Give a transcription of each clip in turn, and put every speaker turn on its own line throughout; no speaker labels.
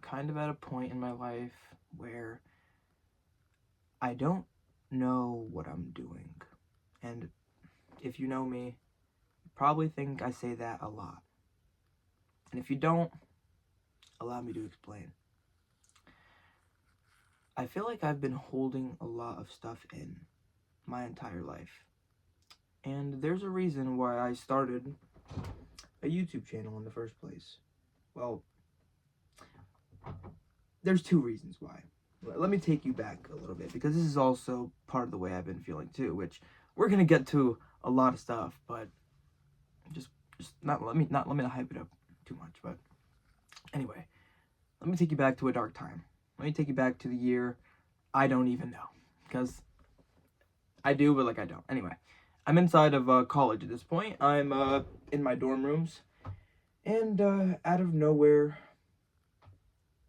kind of at a point in my life where I don't know what I'm doing. And if you know me, you probably think I say that a lot. And if you don't, allow me to explain. I feel like I've been holding a lot of stuff in my entire life. And there's a reason why I started a YouTube channel in the first place. Well, there's two reasons why. Let me take you back a little bit, because this is also part of the way I've been feeling too, which we're gonna get to a lot of stuff, but just let me not hype it up too much. But anyway, let me take you back to a dark time. Let me take you back to the year I don't even know, because I do, but like I don't. Anyway, I'm inside of college at this point. I'm in my dorm rooms, and out of nowhere,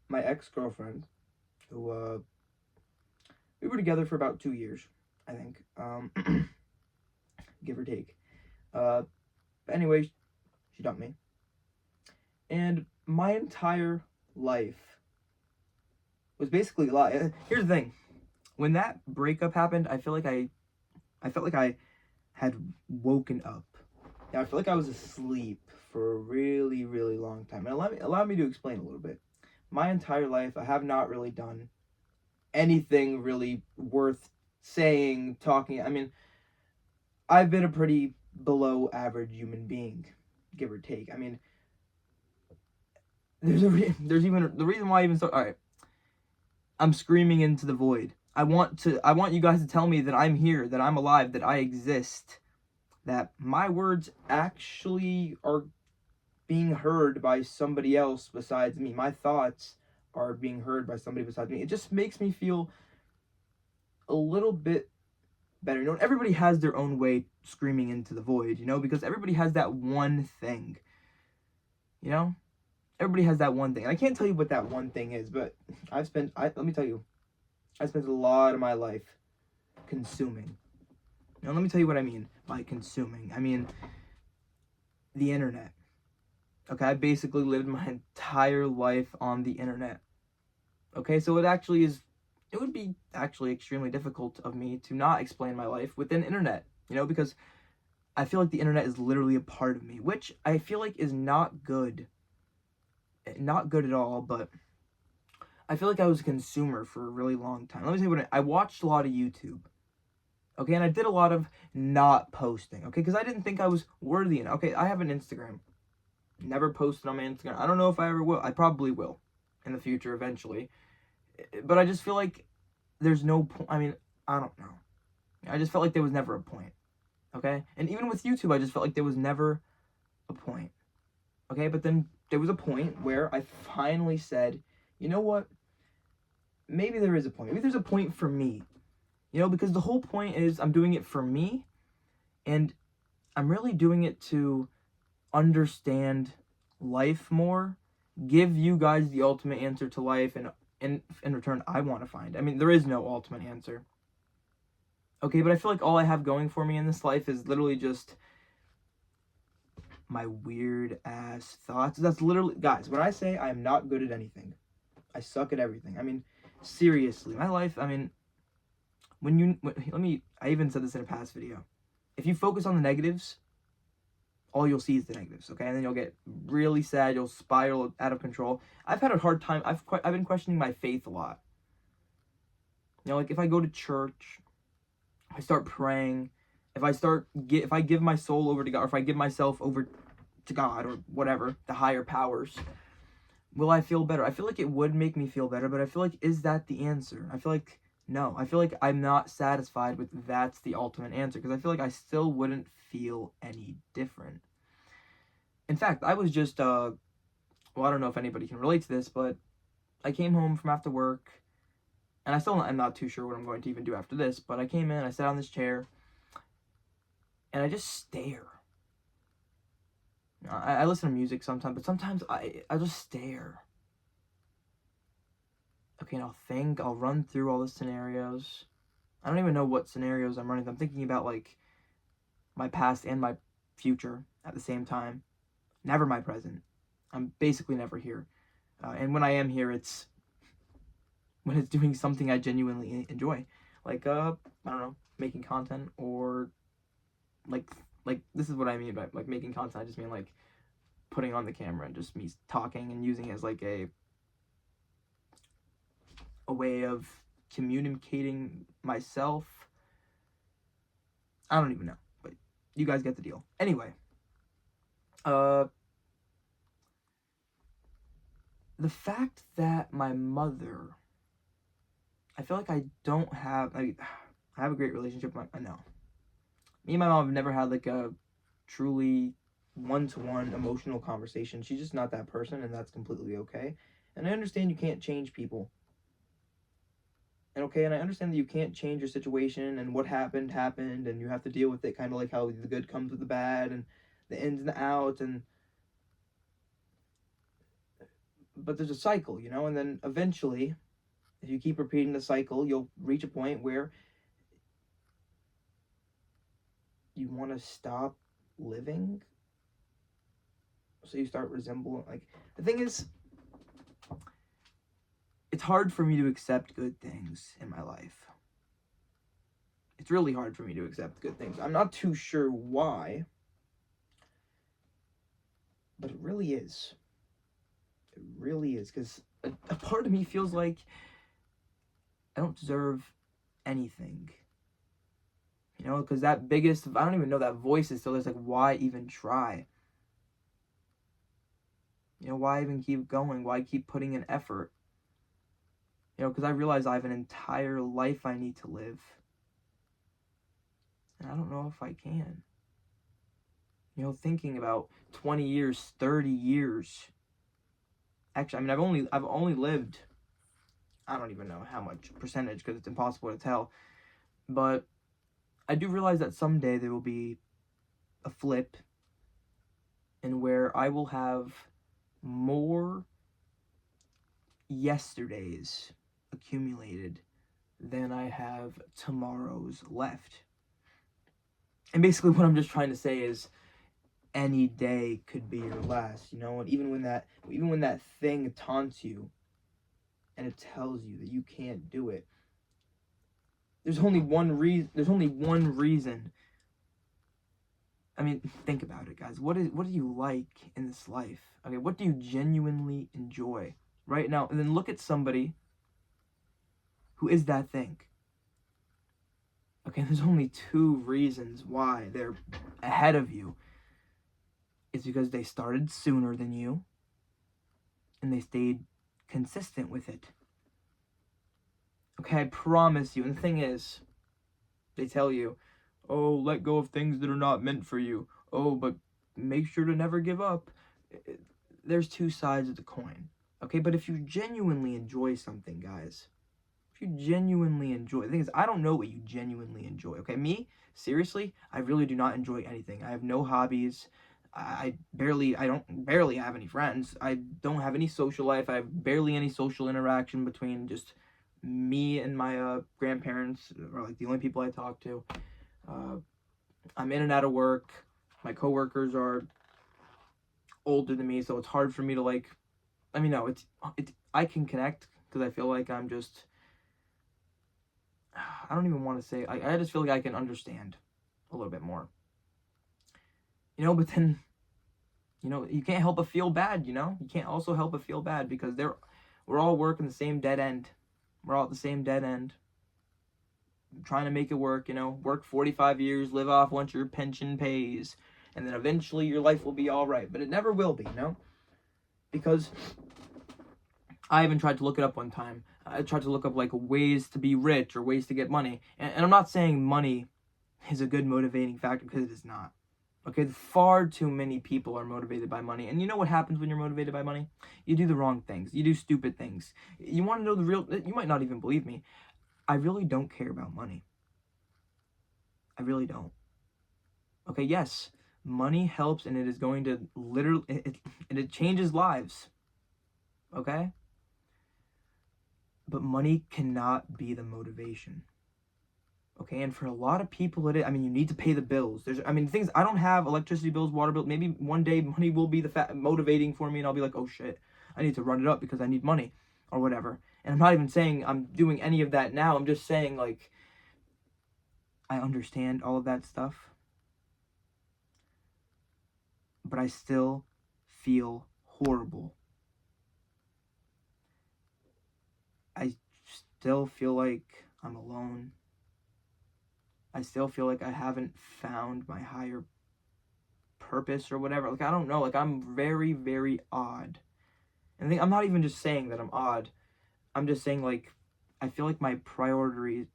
my ex-girlfriend, who we were together for about 2 years, I think, give or take. Anyway, she dumped me, and my entire life was basically a lie. Here's the thing: when that breakup happened, I felt like I had woken up. Yeah, I feel like I was asleep for a really, really long time. And allow me to explain a little bit. My entire life, I have not really done anything really worth saying, talking. I mean, I've been a pretty below average human being, give or take. I mean, there's even the reason why I even start. All right, I'm screaming into the void. I want you guys to tell me that I'm here, that I'm alive, that I exist, that my words actually are being heard by somebody else besides me. My thoughts are being heard by somebody besides me. It just makes me feel a little bit better. You know, everybody has their own way screaming into the void, you know, because everybody has that one thing. You know? Everybody has that one thing. And I can't tell you what that one thing is, but let me tell you, I spent a lot of my life consuming. Now, let me tell you what I mean by consuming. I mean the internet. Okay, I basically lived my entire life on the internet. Okay, so it would be actually extremely difficult of me to not explain my life within internet, you know, because I feel like the internet is literally a part of me, which I feel like is not good. Not good at all, but I feel like I was a consumer for a really long time. Let me tell you what I watched a lot of YouTube. Okay, and I did a lot of not posting, okay, because I didn't think I was worthy enough. Okay, I have an Instagram. Never posted on my Instagram. I don't know if I ever will. I probably will in the future eventually. But I just feel like there's no point. I mean, I don't know. I just felt like there was never a point. Okay? And even with YouTube, I just felt like there was never a point. Okay? But then there was a point where I finally said, you know what? Maybe there is a point. Maybe there's a point for me. You know, because the whole point is I'm doing it for me, and I'm really doing it to understand life more, give you guys the ultimate answer to life, and in return, I want to find. I mean, there is no ultimate answer. Okay, but I feel like all I have going for me in this life is literally just my weird ass thoughts. That's literally, guys, when I say I am not good at anything, I suck at everything. I mean, seriously, my life, I mean, I even said this in a past video. If you focus on the negatives, all you'll see is the negatives, okay? And then you'll get really sad, you'll spiral out of control. I've had a hard time, I've been questioning my faith a lot. You know, like if I go to church, I start praying, if I give my soul over to God, or if I give myself over to God, or whatever, the higher powers, will I feel better? I feel like it would make me feel better, but I feel like, is that the answer? I feel like, no. I feel like I'm not satisfied with that's the ultimate answer, because I feel like I still wouldn't feel any different. In fact, I was just, well, I don't know if anybody can relate to this, but I came home from after work, and I'm not too sure what I'm going to even do after this, but I came in, I sat on this chair, and I just stare. I listen to music sometimes, but sometimes I just stare. Okay, and I'll run through all the scenarios. I don't even know what scenarios I'm running. I'm thinking about, like, my past and my future at the same time. Never my present. I'm basically never here. And when I am here, it's when it's doing something I genuinely enjoy, like I don't know, making content, or like this is what I mean by like making content. I just mean like putting on the camera and just me talking and using it as like a way of communicating myself. I don't even know, but you guys get the deal. Anyway, the fact that my mother, I feel like I don't have, I have a great relationship with I know. Me and my mom have never had like a truly one-to-one emotional conversation. She's just not that person, and that's completely okay. And I understand you can't change people. And I understand that you can't change your situation, and what happened, and you have to deal with it, kind of like how the good comes with the bad, and the ins and the outs, but there's a cycle, and then eventually, if you keep repeating the cycle, you'll reach a point where you want to stop living. So you start resembling, like, the thing is, it's hard for me to accept good things in my life. It's really hard for me to accept good things. I'm not too sure why, but it really is. It really is, because a part of me feels like I don't deserve anything. Because that biggest, I don't even know, that voice is still there's like, why even try? Why even keep going? Why keep putting in effort? Because I realize I have an entire life I need to live. And I don't know if I can. Thinking about 20 years, 30 years. Actually, I mean, I've only lived, I don't even know how much percentage, because it's impossible to tell. But I do realize that someday there will be a flip, and where I will have more yesterdays accumulated than I have tomorrows left. And basically what I'm just trying to say is any day could be your last, and even when that thing taunts you and it tells you that you can't do it, there's only one reason. I mean, think about it, guys. What do you like in this life? Okay, what do you genuinely enjoy right now? And then look at somebody who is that thing. Okay, there's only two reasons why they're ahead of you. It's because they started sooner than you, and they stayed consistent with it. Okay, I promise you. And the thing is, they tell you, oh, let go of things that are not meant for you. Oh, but make sure to never give up. There's two sides of the coin. Okay, but if you genuinely enjoy something, guys, if you genuinely enjoy, the thing is, I don't know what you genuinely enjoy. Okay, me, seriously, I really do not enjoy anything. I have no hobbies. I barely have any friends. I don't have any social life. I have barely any social interaction between just me and my grandparents, are like the only people I talk to. I'm in and out of work. My coworkers are older than me, so it's hard for me to like. I mean, no, it's I can connect because I feel like I'm just. I don't even want to say. I just feel like I can understand a little bit more. But then, you can't help but feel bad. You can't also help but feel bad because we're all working the same dead end. We're all at the same dead end. Trying to make it work, work 45 years, live off once your pension pays, and then eventually your life will be all right. But it never will be, because I even tried to look it up one time. I tried to look up like ways to be rich or ways to get money. And I'm not saying money is a good motivating factor, because it is not. Okay, far too many people are motivated by money. And you know what happens when you're motivated by money? You do the wrong things. You do stupid things. You want to know the real, you might not even believe me. I really don't care about money. I really don't. Okay, yes, money helps, and it is going to literally, it changes lives. Okay? But money cannot be the motivation. Okay, and for a lot of people, you need to pay the bills. Things, I don't have electricity bills, water bills. Maybe one day money will be the motivating for me, and I'll be like, oh shit, I need to run it up because I need money or whatever. And I'm not even saying I'm doing any of that now. I'm just saying, like, I understand all of that stuff, but I still feel horrible. I still feel like I'm alone. I still feel like I haven't found my higher purpose or whatever. Like, I don't know. Like, I'm very, very odd. And I'm not even just saying that I'm odd. I'm just saying, like, I feel like my priorities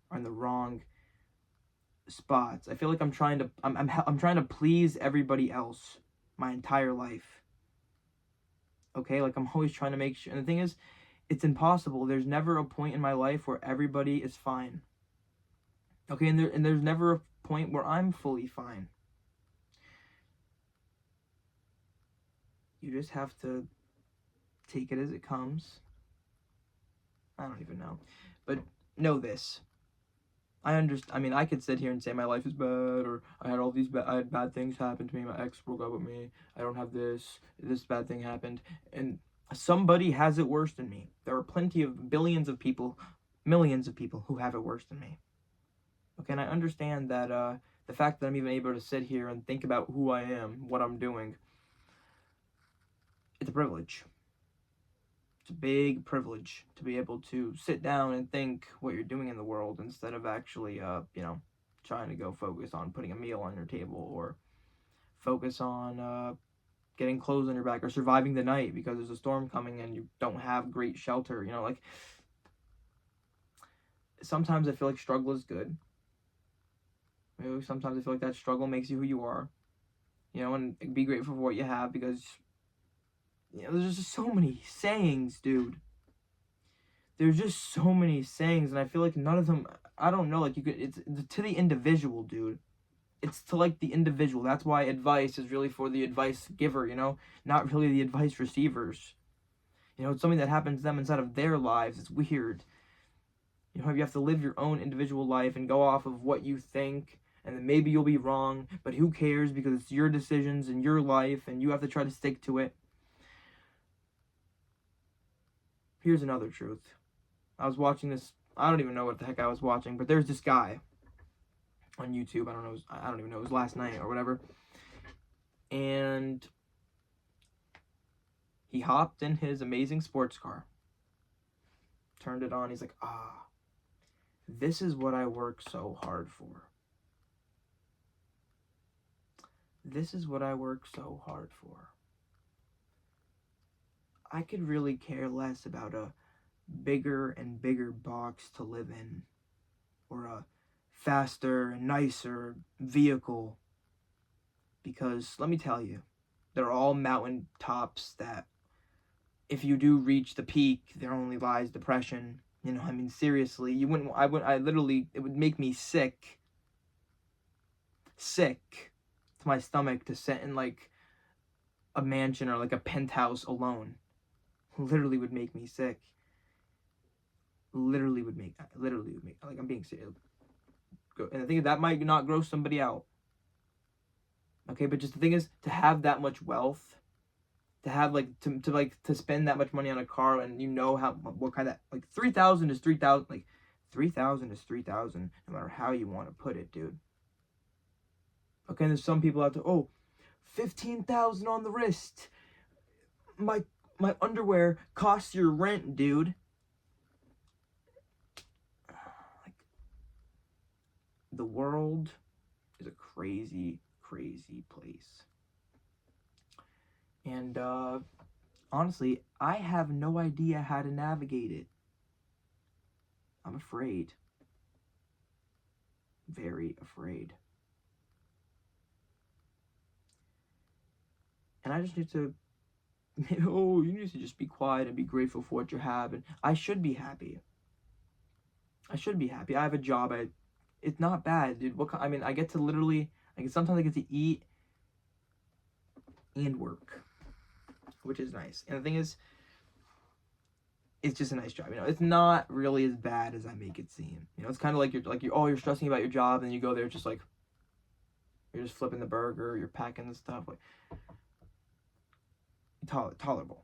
are in the wrong spots. I feel like I'm trying to please everybody else my entire life. Okay? Like, I'm always trying to make sure. And the thing is, it's impossible. There's never a point in my life where everybody is fine. Okay? And there's never a point where I'm fully fine. You just have to take it as it comes. I don't even know. But know this. I mean, I could sit here and say my life is bad, or I had bad things happen to me. My ex broke up with me. I don't have this bad thing happened. And somebody has it worse than me. There are plenty of billions of people, millions of people who have it worse than me. Okay, and I understand that the fact that I'm even able to sit here and think about who I am, what I'm doing, it's a privilege. It's a big privilege to be able to sit down and think what you're doing in the world instead of actually, trying to go focus on putting a meal on your table, or focus on getting clothes on your back, or surviving the night because there's a storm coming and you don't have great shelter. Like, sometimes I feel like struggle is good. Sometimes I feel like that struggle makes you who you are. And be grateful for what you have, because there's just so many sayings, dude. There's just so many sayings, and I feel like none of them, I don't know, like, it's to the individual, dude. It's to, like, the individual. That's why advice is really for the advice giver, not really the advice receivers. It's something that happens to them inside of their lives. It's weird. You have to live your own individual life and go off of what you think, and then maybe you'll be wrong, but who cares, because it's your decisions and your life, and you have to try to stick to it. Here's another truth. I was watching this, I don't even know what the heck I was watching, but there's this guy on YouTube, I don't even know, it was last night or whatever, and he hopped in his amazing sports car, turned it on, he's like, this is what I work so hard for. This is what I work so hard for. I could really care less about a bigger and bigger box to live in, or a faster and nicer vehicle, because let me tell you, they're all mountain tops that if you do reach the peak, there only lies depression. Seriously, it would make me sick to my stomach to sit in, like, a mansion or, like, a penthouse alone. Literally would make me sick. Literally would make, like, I'm being serious. And the thing is, that might not gross somebody out. Okay, but just the thing is, to have that much wealth, to have, like, to spend that much money on a car, and what kind of, like, 3,000 is 3,000, like, 3,000 is 3,000, no matter how you want to put it, dude. Okay, and there's some people out there, 15,000 on the wrist. My underwear costs your rent, dude. Like, the world is a crazy, crazy place. And honestly, I have no idea how to navigate it. I'm afraid. Very afraid. And I just need to, you need to just be quiet and be grateful for what you have. And I should be happy. I have a job. It's not bad, dude. I get to literally, sometimes I get to eat and work, which is nice. And the thing is, it's just a nice job. It's not really as bad as I make it seem. It's kind of like you're stressing about your job, and you go there just like, you're just flipping the burger, you're packing the stuff. Like, tolerable.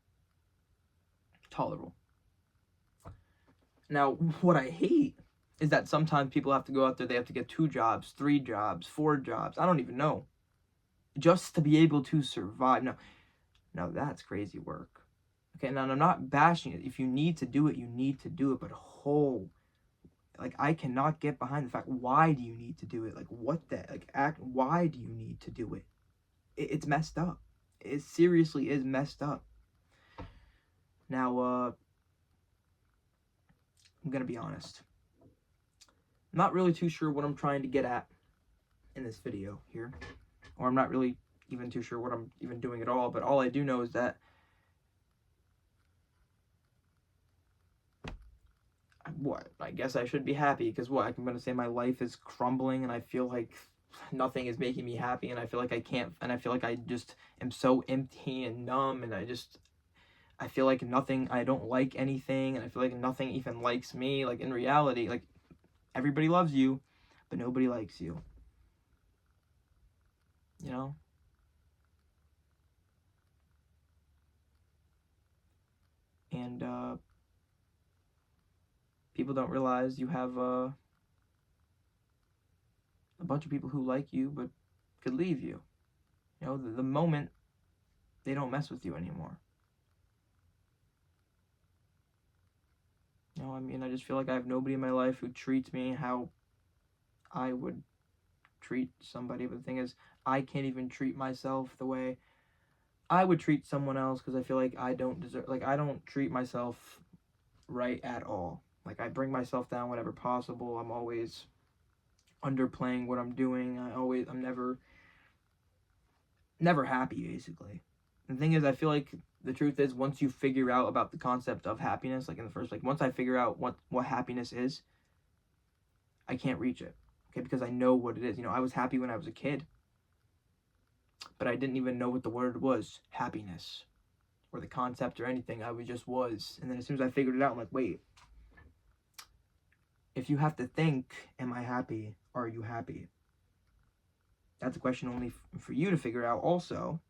Now, what I hate is that sometimes people have to go out there, they have to get 2 jobs, 3 jobs, 4 jobs, I don't even know, just to be able to survive. Now that's crazy work. Okay, now I'm not bashing it. If you need to do it, you need to do it, but like, I cannot get behind the fact, why do you need to do it? Like, what the, like, why do you need to do it? It's messed up. It seriously is messed up. Now, I'm gonna be honest. I'm not really too sure what I'm trying to get at in this video here. Or I'm not really even too sure what I'm even doing at all, but all I do know is that I guess I should be happy, because I'm going to say my life is crumbling and I feel like nothing is making me happy, and I feel like I can't, and I feel like I just am so empty and numb, and I feel like nothing, I don't like anything, and I feel like nothing even likes me. Like, in reality, like, everybody loves you, but nobody likes you. You know? And, people don't realize you have, a bunch of people who like you, but could leave you. You know, the moment they don't mess with you anymore. You know, I mean, I just feel like I have nobody in my life who treats me how I would treat somebody. But the thing is, I can't even treat myself the way I would treat someone else, because I feel like I don't deserve, like, I don't treat myself right at all. Like, I bring myself down whenever possible. I'm always underplaying what I'm doing. I'm never happy, basically. The thing is, I feel like the truth is, once you figure out about the concept of happiness, like, in the first, like, once I figure out what happiness is, I can't reach it. Okay, because I know what it is. You know, I was happy when I was a kid, but I didn't even know what the word was, happiness, or the concept or anything. I just was. And then as soon as I figured it out, I'm like, wait, if you have to think, am I happy? Are you happy? That's a question only for you to figure out also.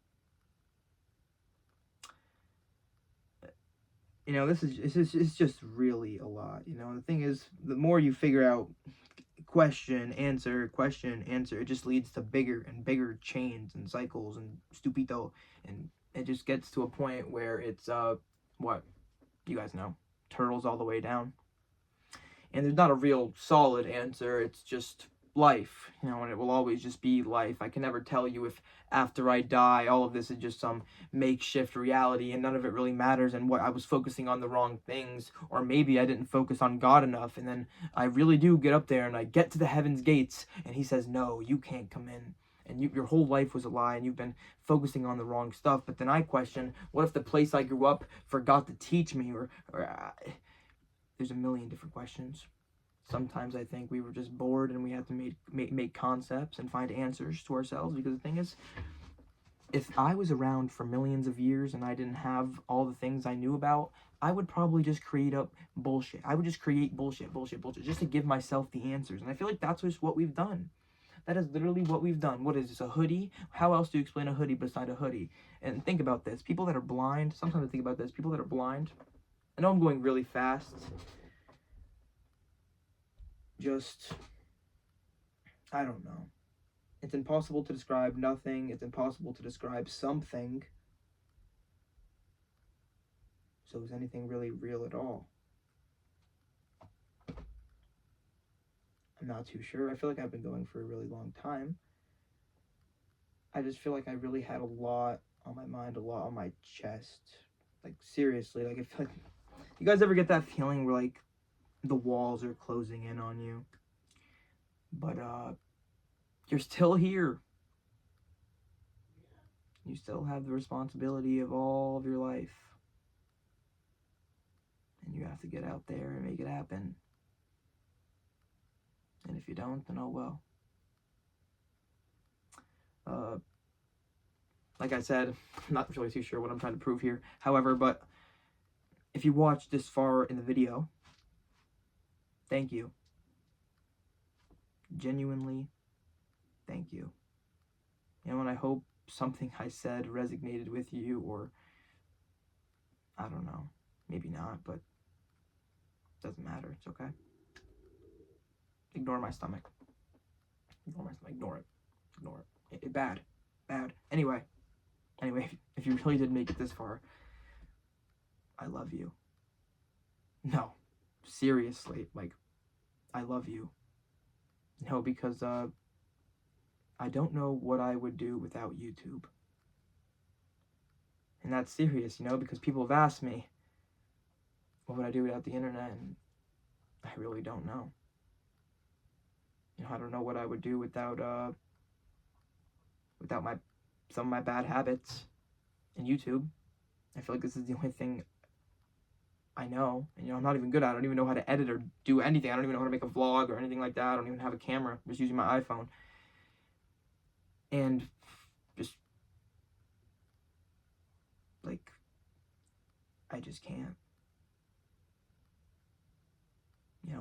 You know, it's just really a lot. You know, the thing is, the more you figure out question, answer, it just leads to bigger and bigger chains and cycles and stupito, and it just gets to a point where it's what you guys know, turtles all the way down. And there's not a real solid answer. It's just life, you know, and it will always just be life. I can never tell you if after I die, all of this is just some makeshift reality and none of it really matters, and what I was focusing on the wrong things, or maybe I didn't focus on God enough, and then I really do get up there and I get to the heaven's gates and he says, no, you can't come in. And your whole life was a lie, and you've been focusing on the wrong stuff. But then I question, what if the place I grew up forgot to teach me, or there's a million different questions. Sometimes I think we were just bored and we had to make concepts and find answers to ourselves, because the thing is, if I was around for millions of years and I didn't have all the things I knew about, I would probably just create up bullshit. I would just create bullshit, just to give myself the answers. And I feel like that's just what we've done. That is literally what we've done. What is this, a hoodie? How else do you explain a hoodie beside a hoodie? And think about this. People that are blind, sometimes I think about this. People that are blind, I know I'm going really fast. I don't know. It's impossible to describe nothing. It's impossible to describe something. So is anything really real at all? I'm not too sure. I feel like I've been going for a really long time. I just feel like I really had a lot on my mind, a lot on my chest. Like, seriously, like, I feel like, you guys ever get that feeling where, like, the walls are closing in on you, but you're still here. You still have the responsibility of all of your life, and you have to get out there and make it happen. And if you don't, then oh well. Like I said, I'm not really too sure what I'm trying to prove here. However, but if you watched this far in the video, thank you. Genuinely, thank you. You know, and I hope something I said resonated with you, or I don't know. Maybe not, but doesn't matter. It's okay. Ignore my stomach. Ignore my stomach. Ignore it. Ignore it. Bad. Bad. Anyway, if you really did make it this far, I love you. No, seriously, like, I love you. No, because I don't know what I would do without YouTube. And that's serious, because people have asked me, what would I do without the internet? And I really don't know. I don't know what I would do without some of my bad habits and YouTube. I feel like this is the only thing I know, and I'm not even good at it. I don't even know how to edit or do anything. I don't even know how to make a vlog or anything like that. I don't even have a camera. I'm just using my iPhone. And just, like, I just can't.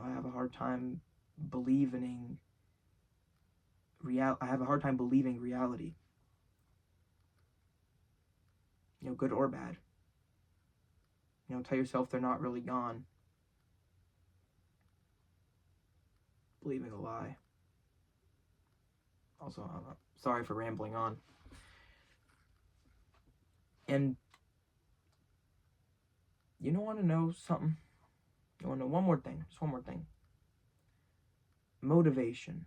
I have a hard time believing reality. Good or bad. Tell yourself they're not really gone. Believing a lie. Also, I'm sorry for rambling on. And you don't want to know something? You want to know one more thing? Just one more thing. Motivation.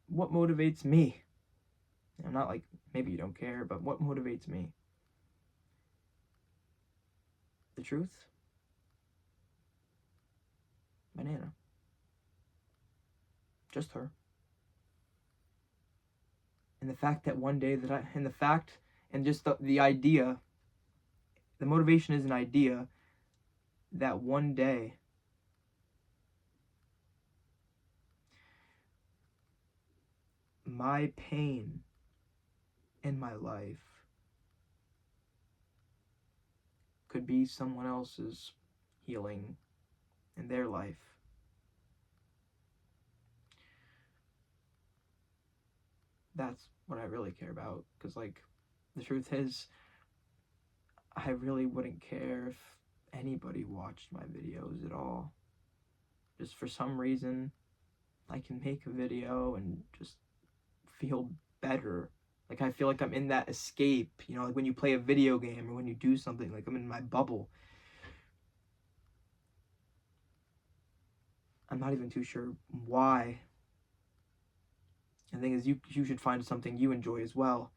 What motivates me? I'm not like, maybe you don't care, but what motivates me? The truth? My Nana. Just her. And the fact that one day and just the idea, the motivation is an idea that one day my pain in my life could be someone else's healing in their life. That's what I really care about, because, like, the truth is, I really wouldn't care if anybody watched my videos at all. Just for some reason, I can make a video and just feel better. Like, I feel like I'm in that escape, like when you play a video game or when you do something, like I'm in my bubble. I'm not even too sure why. The thing is, you should find something you enjoy as well.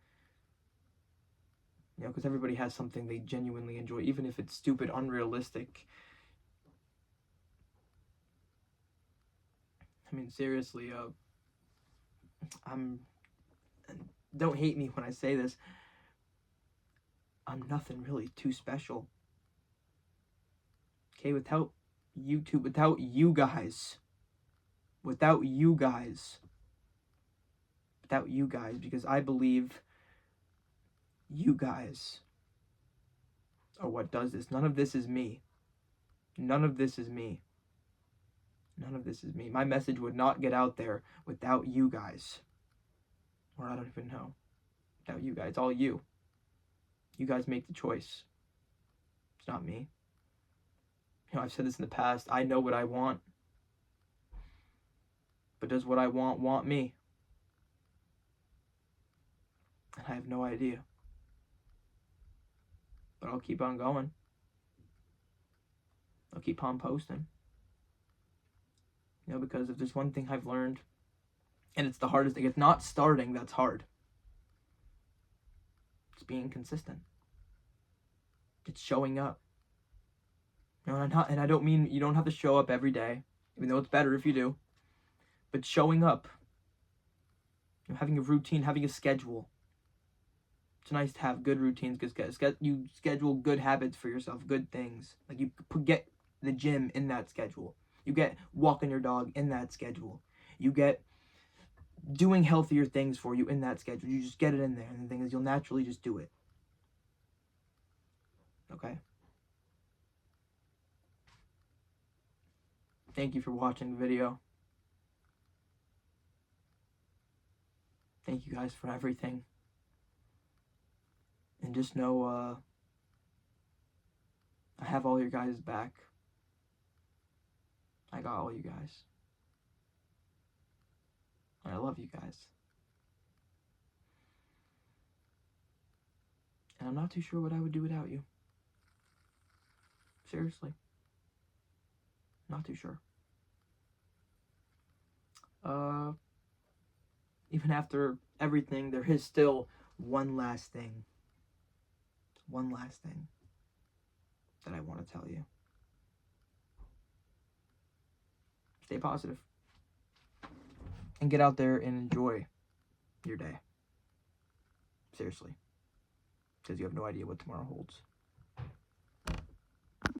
Because everybody has something they genuinely enjoy, even if it's stupid, unrealistic. I mean, seriously, don't hate me when I say this, I'm nothing really too special. Okay, without YouTube, without you guys, because I believe you guys are what does this. None of this is me. None of this is me. None of this is me. My message would not get out there without you guys. Or I don't even know. Without you guys. It's all you. You guys make the choice. It's not me. I've said this in the past. I know what I want. But does what I want me? And I have no idea. But I'll keep on going. I'll keep on posting. Because if there's one thing I've learned, and it's the hardest thing, it's not starting that's hard. It's being consistent. It's showing up. And I don't mean you don't have to show up every day, even though it's better if you do. But showing up. Having a routine, having a schedule. It's nice to have good routines because you schedule good habits for yourself, good things. Like you get the gym in that schedule. You get walking your dog in that schedule. You get doing healthier things for you in that schedule. You just get it in there. And the thing is, you'll naturally just do it. Okay? Thank you for watching the video. Thank you guys for everything. And And just know, I have all your guys' back. I got all you guys. And I love you guys. And I'm not too sure what I would do without you. Seriously. Not too sure. Even after everything, there is still one last thing. One last thing that I want to tell you. Stay positive. And get out there and enjoy your day. Seriously. Because you have no idea what tomorrow holds.